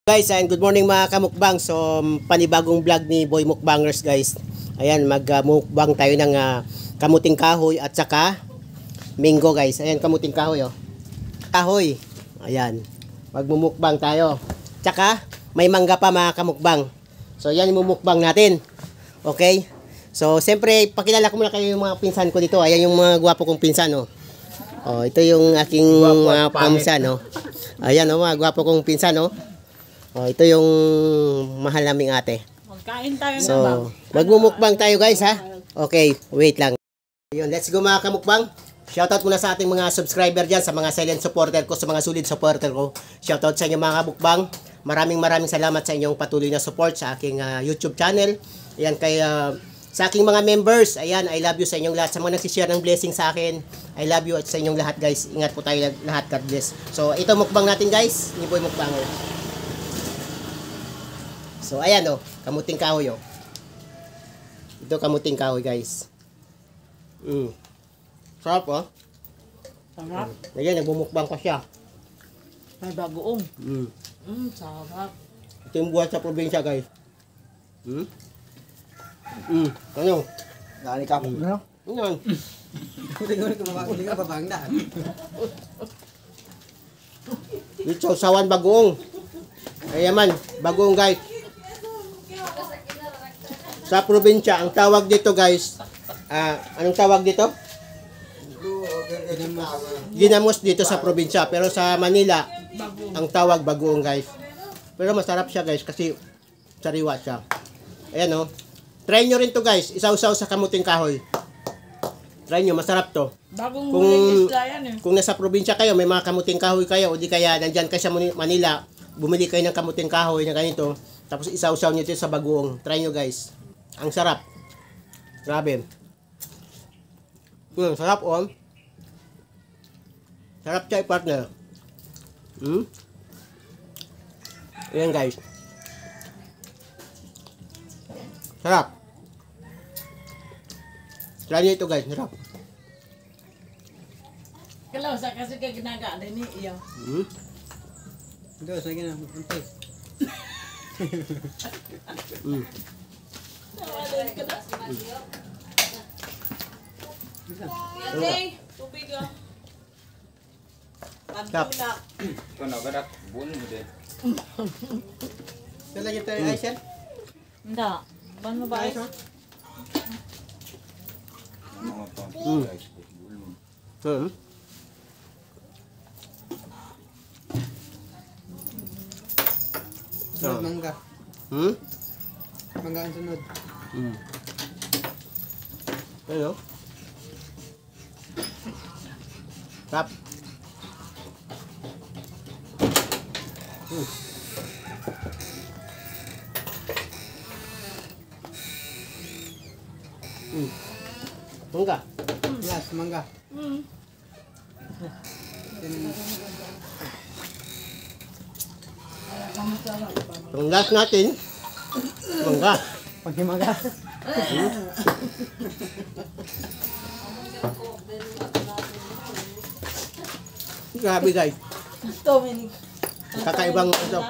Guys, and good morning mga kamukbang. So, panibagong vlog ni Boy Mukbangers, guys. Ayan, mag-mukbang tayo ng kamuting kahoy at saka minggo, guys. Ayan, kamuting kahoy, oh. Kahoy. Ayan. Magmumukbang tayo. Tsaka, may mangga pa mga kamukbang. So, yan yung mumukbang natin. Okay? So, siyempre, pakilala ko muna kayo yung mga pinsan ko dito. Ayan yung mga gwapo kong pinsan, oh. Oh, ito yung aking mga pinsan, oh. Ayan, oh, mga gwapo kong pinsan, oh. Oh, ito yung mahal naming ate. Magkain tayo so, magmumukbang tayo guys ha. Okay, wait lang. Ayun, let's go mga kamukbang. Shoutout muna sa ating mga subscriber dyan, sa mga silent supporter ko, sa mga solid supporter ko. Shoutout sa inyo mga kamukbang. Maraming salamat sa inyong patuloy na support sa aking YouTube channel. Ayan, kay sa aking mga members. Ayan, I love you sa inyong lahat. Sa mga nagsishare ng blessing sa akin, I love you at sa inyong lahat guys. Ingat po tayo lahat. God bless. So, ito mukbang natin guys. Ni Boy Mukbanger. So, ayan o. Kamuting kahoy o. Ito kamuting kahoy guys. Sarap o. Sarap. Ayan, nagbumukbang pa siya. May bagoong. Sarap. Ito yung buhat sa probinsya guys. Ano? Nani ka po. Ano? Ano? Hindi ka babangdaan. Dito, sawan bagoong. Ayan man, bagoong guys. Sa probinsya, ang tawag dito guys, anong tawag dito? Ginamos dito sa probinsya. Pero sa Manila, ang tawag bagoong guys. Pero masarap siya guys kasi sariwa siya. Ayan o. Try nyo rin to guys. Isaw-saw sa kamuting kahoy. Try nyo, masarap to. Bagong huling isla yan eh. Kung nasa probinsya kayo, may mga kamuting kahoy kayo, o di kaya nandyan kayo sa Manila, bumili kayo ng kamuting kahoy na ganito, tapos isaw-saw nyo ito sa bagoong. Try nyo guys. Ang sarap. Grabe. Sarap oh. Sarap siya partner. Ayan guys. Sarap. Try nyo ito guys. Sarap. Kalau sa kasi kay ginaga din ni iyo. Ito, sa gina. Antay. Tubig ah. Sarap. Ikaw na gadak, buon mo din. Lagyan tayo ng ice yan? Hindi. Ban mo ba? Mga pang guys, buon mo. Sunod mangga. Mangga ang sunod. Ayo. Sarap. Mangga. Yes, mangga. Ang last natin, mangga. Paghimaga. Grabe guys. Kakaibang ito.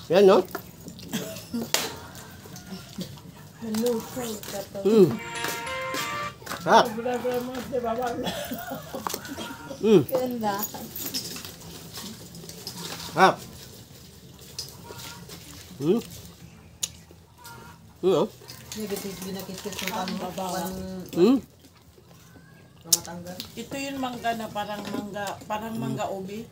Yan no? Sarap. Sarap. Ito yung mangga na parang mangga ubi.